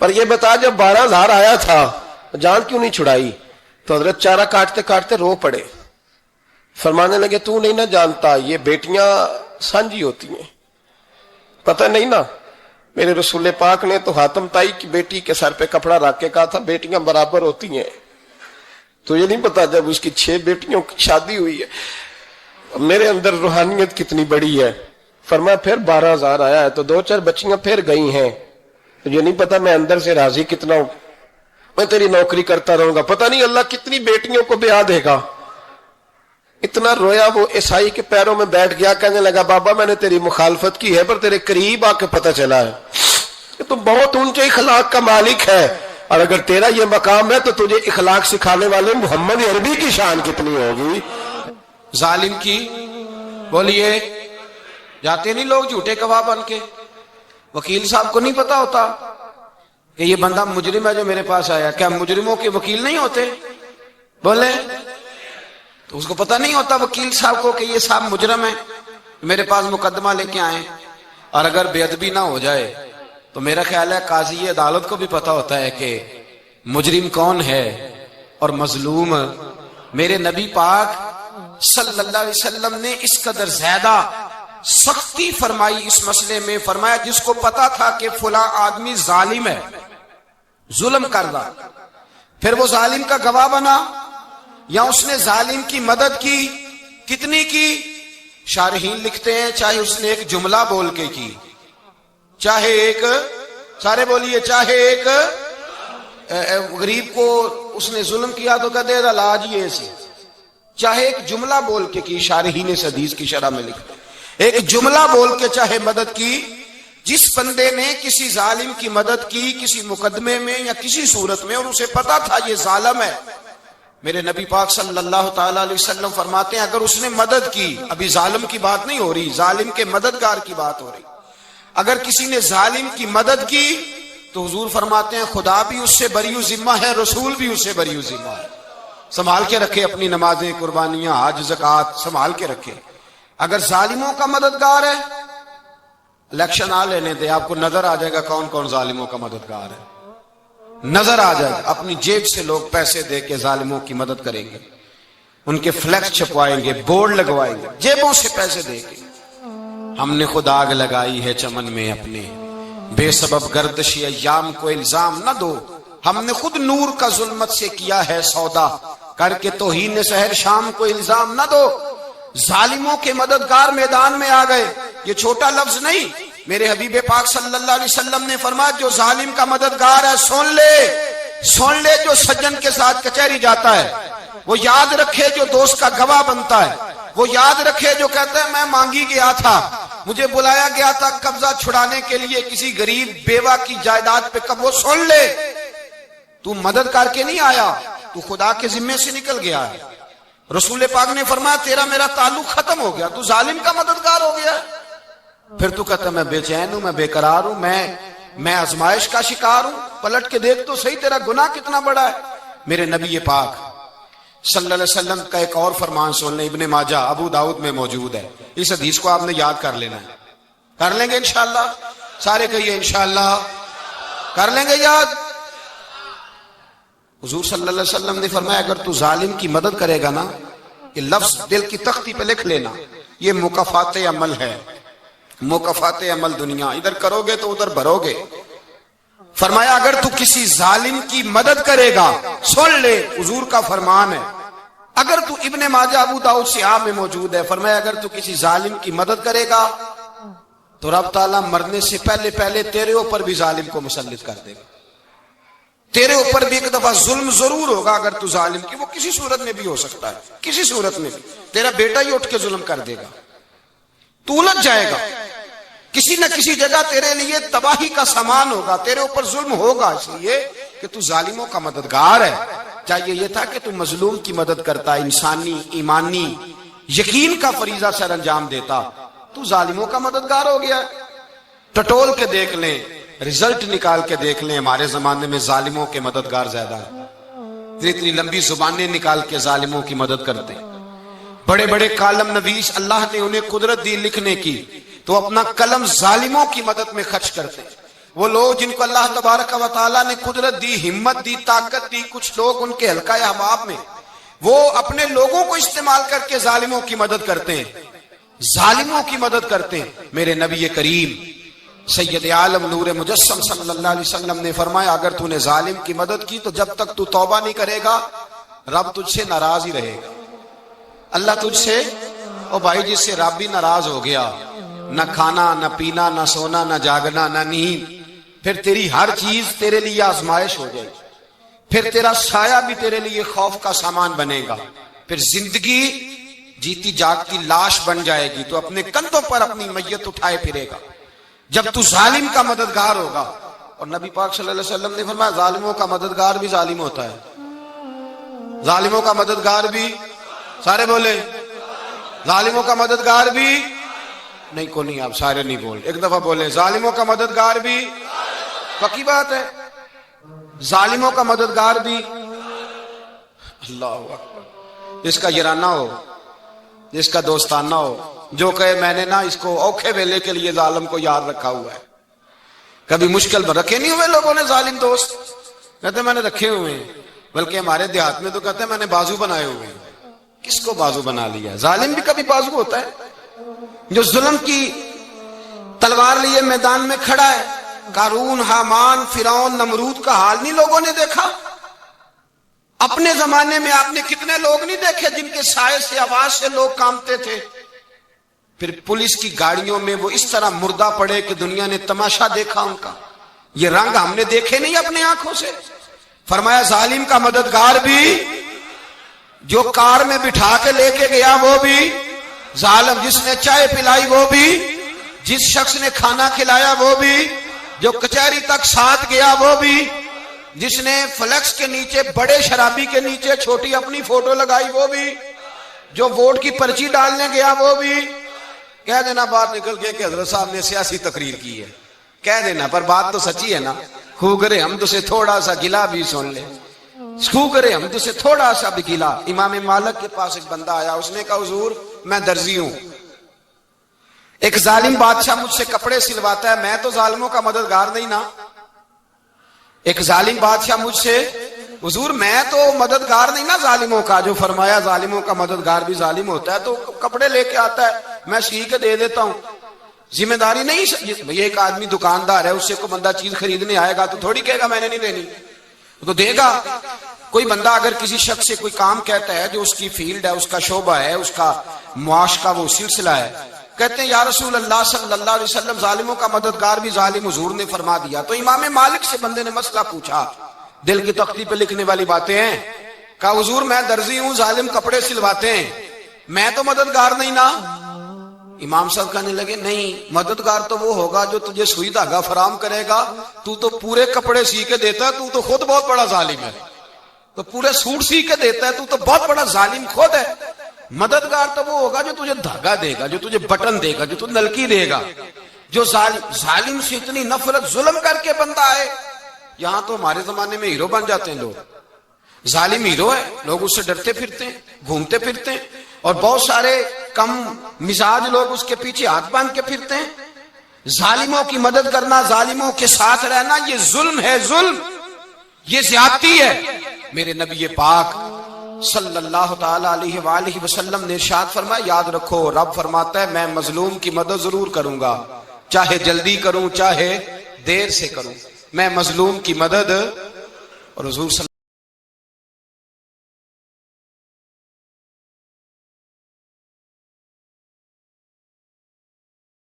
پر یہ بتا جب 12,000 آیا تھا جان کیوں نہیں چھڑائی؟ تو حضرت چارہ کاٹتے کاٹتے رو پڑے، فرمانے لگے تو نہیں نہ جانتا یہ بیٹیاں سانجی ہوتی ہیں، پتہ نہیں نا؟ میرے رسول پاک نے تو حاتم تائی کی بیٹی کے سر پہ کپڑا رکھ کے کہا تھا بیٹیاں برابر ہوتی ہیں، تو یہ نہیں پتا جب اس کی 6 بیٹیوں کی شادی ہوئی ہے میرے اندر روحانیت کتنی بڑی ہے۔ فرمایا پھر 12,000 آیا ہے تو 2-4 بچیاں پھر گئی ہیں، یہ نہیں پتا میں اندر سے راضی کتنا ہوں، میں تیری نوکری کرتا رہوں گا، پتہ نہیں اللہ کتنی بیٹیوں کو بیاہ دے گا۔ اتنا رویا وہ عیسائی کے پیروں میں بیٹھ گیا، کہنے لگا بابا میں نے تیری مخالفت کی ہے پر تیرے قریب آ کے پتہ چلا ہے کہ تو بہت اونچے اخلاق کا مالک ہے، اور اگر تیرا یہ مقام ہے تو تجھے اخلاق سکھانے والے محمد عربی کی شان کتنی ہوگی۔ ظالم کی بولیے جاتے نہیں لوگ جھوٹے گواہ بن کے، وکیل صاحب کو نہیں پتا ہوتا کہ یہ بندہ مجرم ہے جو میرے پاس آیا، کیا مجرموں کے وکیل نہیں ہوتے؟ بولے تو اس کو پتہ نہیں ہوتا وکیل صاحب کو کہ یہ صاحب مجرم ہے، میرے پاس مقدمہ لے کے آئے، اور اگر بے ادبی نہ ہو جائے تو میرا خیال ہے قاضی عدالت کو بھی پتا ہوتا ہے کہ مجرم کون ہے اور مظلوم۔ میرے نبی پاک صلی اللہ علیہ وسلم نے اس قدر زیادہ سختی فرمائی اس مسئلے میں، فرمایا جس کو پتا تھا کہ فلاں آدمی ظالم ہے، ظلم کردہ، پھر وہ ظالم کا گواہ بنا یا اس نے ظالم کی مدد کی، کتنی کی؟ شارحین لکھتے ہیں چاہے اس نے ایک جملہ بول کے کی، چاہے ایک، سارے بولیے، چاہے ایک غریب کو اس نے ظلم کیا تو کہتے ہیں لاج یہ سی، چاہے ایک جملہ بول کے کی، شارحین اس حدیث کی شرح میں لکھتے ہیں ایک جملہ بول کے چاہے مدد کی، جس بندے نے کسی ظالم کی مدد کی کسی مقدمے میں یا کسی صورت میں اور اسے پتا تھا یہ ظالم ہے، میرے نبی پاک صلی اللہ تعالی علیہ وسلم فرماتے ہیں اگر اس نے مدد کی، ابھی ظالم کی بات نہیں ہو رہی، ظالم کے مددگار کی بات ہو رہی، اگر کسی نے ظالم کی مدد کی تو حضور فرماتے ہیں خدا بھی اس سے بری ذمہ ہے، رسول بھی اس سے بری ذمہ ہے۔ سنبھال کے رکھے اپنی نمازیں، قربانیاں، حج، زکوٰۃ سنبھال کے رکھے۔ اگر ظالموں کا مددگار ہے، الیکشن آ لینے دے، آپ کو نظر آ جائے گا کون کون ظالموں کا مددگار ہے، نظر آ جائے گا۔ اپنی جیب سے لوگ پیسے دے کے ظالموں کی مدد کریں گے، ان کے فلیکس چھپوائیں گے، بورڈ لگوائیں گے، جیبوں سے پیسے دے کے۔ ہم نے خود آگ لگائی ہے چمن میں اپنے، بے سبب گردشی ایام کو الزام نہ دو، ہم نے خود نور کا ظلمت سے کیا ہے سودا، کر کے توہین سحر شام کو الزام نہ دو۔ ظالموں کے مددگار میدان میں آ گئے، یہ چھوٹا لفظ نہیں، میرے حبیب پاک صلی اللہ علیہ وسلم نے فرمایا جو ظالم کا مددگار ہے سن لے جو سجن کے ساتھ کچہری جاتا ہے، وہ یاد رکھے جو دوست کا گواہ بنتا ہے، وہ یاد رکھے جو کہتا ہے میں مانگی گیا تھا، مجھے بلایا گیا تھا قبضہ چھڑانے کے لیے کسی غریب بیوہ کی جائیداد پہ، کب وہ سن لے تو مدد کر کے نہیں آیا، تو خدا کے ذمے سے نکل گیا ہے۔ رسول پاک نے فرمایا تیرا میرا تعلق ختم ہو گیا، تو ظالم کا مددگار ہو گیا۔ پھر تو کہتا ہے میں بے چین ہوں، میں بے قرار ہوں، میں آزمائش کا شکار ہوں، پلٹ کے دیکھ تو صحیح تیرا گناہ کتنا بڑا ہے۔ میرے نبی پاک صلی اللہ علیہ وسلم کا ایک اور فرمان سن لیں، ابن ماجہ ابو داؤد میں موجود ہے، اس حدیث کو آپ نے یاد کر لینا ہے، کر لیں گے انشاءاللہ، سارے کہیے انشاءاللہ، کر لیں گے یاد۔ حضور صلی اللہ علیہ وسلم نے فرمایا اگر تو ظالم کی مدد کرے گا نا، یہ لفظ دل کی تختی پہ لکھ لینا، یہ مکافات عمل ہے، مکافات عمل دنیا، ادھر کرو گے تو ادھر بھرو گے۔ فرمایا اگر تو کسی ظالم کی مدد کرے گا، سن لے حضور کا فرمان ہے، اگر تو ابن ماجہ ابو داؤد صحاح میں موجود ہے، فرمایا اگر تو کسی ظالم کی مدد کرے گا تو رب تعالیٰ مرنے سے پہلے پہلے تیرے اوپر بھی ظالم کو مسلط کر دے گا، تیرے اوپر بھی ایک دفعہ ظلم ضرور ہوگا اگر تو ظالم کی، وہ کسی صورت میں بھی ہو سکتا ہے، کسی صورت میں بھی تیرا بیٹا ہی اٹھ کے ظلم کر دے گا، تو الجھ جائے گا، کسی نہ کسی جگہ تیرے لیے تباہی کا سامان ہوگا، تیرے اوپر ظلم ہوگا، اس لیے کہ تو ظالموں کا مددگار ہے۔ چاہیے یہ تھا کہ تو مظلوم کی مدد کرتا، انسانی ایمانی یقین کا فریضہ سر انجام دیتا، تو ظالموں کا مددگار ہو گیا۔ ٹٹول کے دیکھ لیں، رزلٹ نکال کے دیکھ لیں، ہمارے زمانے میں ظالموں کے مددگار زیادہ ہیں، اتنی لمبی زبانیں نکال کے ظالموں کی مدد کرتے، بڑے بڑے کالم نویس اللہ نے انہیں قدرت دی لکھنے کی، تو اپنا قلم ظالموں کی مدد میں خرچ کرتے، وہ لوگ جن کو اللہ تبارک و تعالیٰ نے قدرت دی، ہمت دی، طاقت دی، کچھ لوگ ان کے حلقہ احباب میں وہ اپنے لوگوں کو استعمال کر کے ظالموں کی مدد کرتے ہیں، ظالموں کی مدد کرتے ہیں۔ میرے نبی کریم سید عالم نور مجسم صلی اللہ علیہ وسلم نے فرمایا اگر تو نے ظالم کی مدد کی تو جب تک تو توبہ نہیں کرے گا رب تجھ سے ناراض ہی رہے گا۔ اللہ تجھ سے، او بھائی جس سے رب بھی ناراض ہو گیا، نہ کھانا نہ پینا نہ سونا نہ جاگنا نہ نیند، پھر تیری ہر چیز تیرے لیے آزمائش ہو جائے گی، پھر تیرا سایہ بھی تیرے لیے خوف کا سامان بنے گا، پھر زندگی جیتی جاگتی لاش بن جائے گی، تو اپنے کندھوں پر اپنی میت اٹھائے پھرے گا جب تو ظالم کا مددگار ہوگا۔ اور نبی پاک صلی اللہ علیہ وسلم نے فرمایا ظالموں کا مددگار بھی ظالم ہوتا ہے، ظالموں کا مددگار بھی، سارے بولے ظالموں کا مددگار بھی، نہیں کو نہیں، آپ سارے نہیں بول، ایک دفعہ بولے ظالموں کا مددگار بھی، پکی بات ہے، ظالموں کا مددگار بھی۔ اللہ اکبر، جس کا یارانہ ہو، جس کا دوستانہ ہو، جو کہے میں نے نا اس کو اوکھے ویلے کے لیے ظالم کو یاد رکھا ہوا ہے۔ کبھی مشکل میں رکھے نہیں ہوئے لوگوں نے ظالم دوست، کہتے میں نے رکھے ہوئے ہیں، بلکہ ہمارے دیہات میں تو کہتے ہیں میں نے بازو بنائے ہوئے ہیں۔ کس کو بازو بنا لیا؟ ظالم بھی کبھی بازو ہوتا ہے، جو ظلم کی تلوار لیے میدان میں کھڑا ہے۔ قارون، حامان، فرعون، نمرود کا حال نہیں لوگوں نے دیکھا؟ اپنے زمانے میں آپ نے کتنے لوگ نہیں دیکھے جن کے سائے سے، آواز سے لوگ کانپتے تھے؟ پھر پولیس کی گاڑیوں میں وہ اس طرح مردہ پڑے کہ دنیا نے تماشا دیکھا ان کا۔ یہ رنگ ہم نے دیکھے نہیں اپنے آنکھوں سے۔ فرمایا ظالم کا مددگار بھی، جو کار میں بٹھا کے لے کے گیا وہ بھی ظالم، جس نے چائے پلائی وہ بھی، جس شخص نے کھانا کھلایا وہ بھی، جو کچہری تک ساتھ گیا وہ بھی، جس نے فلیکس کے نیچے، بڑے شرابی کے نیچے چھوٹی اپنی فوٹو لگائی وہ بھی، جو ووٹ کی پرچی ڈالنے گیا وہ بھی۔ کہہ دینا بات نکل کے کہ حضرت صاحب نے سیاسی تقریر کی ہے، کہہ دینا، پر بات تو سچی ہے نا۔ خو کرے ہم تو سے تھوڑا سا گلا بھی سن لے، خو کرے ہم تو سے تھوڑا سا بھی گلا۔ امام مالک کے پاس ایک بندہ آیا، اس نے کہا حضور میں درزی ہوں، ایک ظالم بادشاہ مجھ سے کپڑے سلواتا ہے، میں تو ظالموں کا مددگار نہیں نا۔ ایک ظالم بادشاہ مجھ سے، حضور میں تو مددگار نہیں نا ظالموں کا، جو فرمایا ظالموں کا مددگار بھی ظالم ہوتا ہے، تو کپڑے لے کے آتا ہے میں سی کے دے دیتا ہوں، ذمہ داری نہیں۔ یہ ایک آدمی دکاندار ہے، اس سے کوئی بندہ چیز خریدنے آئے گا تو تھوڑی کہے گا میں نے نہیں دینی، تو دے گا۔ کوئی بندہ اگر کسی شخص سے کوئی کام کہتا ہے جو اس کی فیلڈ ہے، اس کا شعبہ ہے، اس کا معاش کا وہ سلسلہ ہے، کہتے ہیں یا رسول اللہ صلی اللہ علیہ وسلم ظالموں کا مددگار بھی ظالم، حضور نے فرما دیا۔ تو امام مالک سے بندے نے مسئلہ پوچھا، دل کی تختی پہ لکھنے والی باتیں ہیں، کہا حضور میں درزی ہوں، ظالم کپڑے سلواتے ہیں، میں تو مددگار نہیں نا۔ امام صاحب کہنے لگے نہیں، مددگار تو وہ ہوگا جو تجھے سوئی دھاگا فراہم کرے گا، تو تو پورے کپڑے سی کے دیتا ہے، تو خود بہت بڑا ظالم ہے، تو پورے سوٹ سی کے دیتا ہے، تو بہت بڑا ظالم خود ہے۔ مددگار تو وہ ہوگا جو تجھے دھاگا دے گا، جو تجھے بٹن دے گا، جو تجھے نلکی دے گا۔ جو ظالم سے اتنی نفرت ظلم کر کے بندہ ہے، یہاں تو ہمارے زمانے میں ہیرو بن جاتے ہیں لوگ، ظالم ہیرو ہے، لوگ اس سے ڈرتے پھرتے ہیں، گھومتے پھرتے ہیں، اور بہت سارے کم مزاج لوگ اس کے پیچھے ہاتھ باندھ کے پھرتے ہیں۔ ظالموں کی مدد کرنا، ظالموں کے ساتھ رہنا، یہ ظلم ہے، ظلم، یہ زیادتی ہے۔ میرے نبی پاک صلی اللہ تعالی علیہ وآلہ وسلم نے ارشاد فرمایا یاد رکھو، رب فرماتا ہے میں مظلوم کی مدد ضرور کروں گا، چاہے جلدی کروں چاہے دیر سے کروں، میں مظلوم کی مدد۔ اور حضور صلی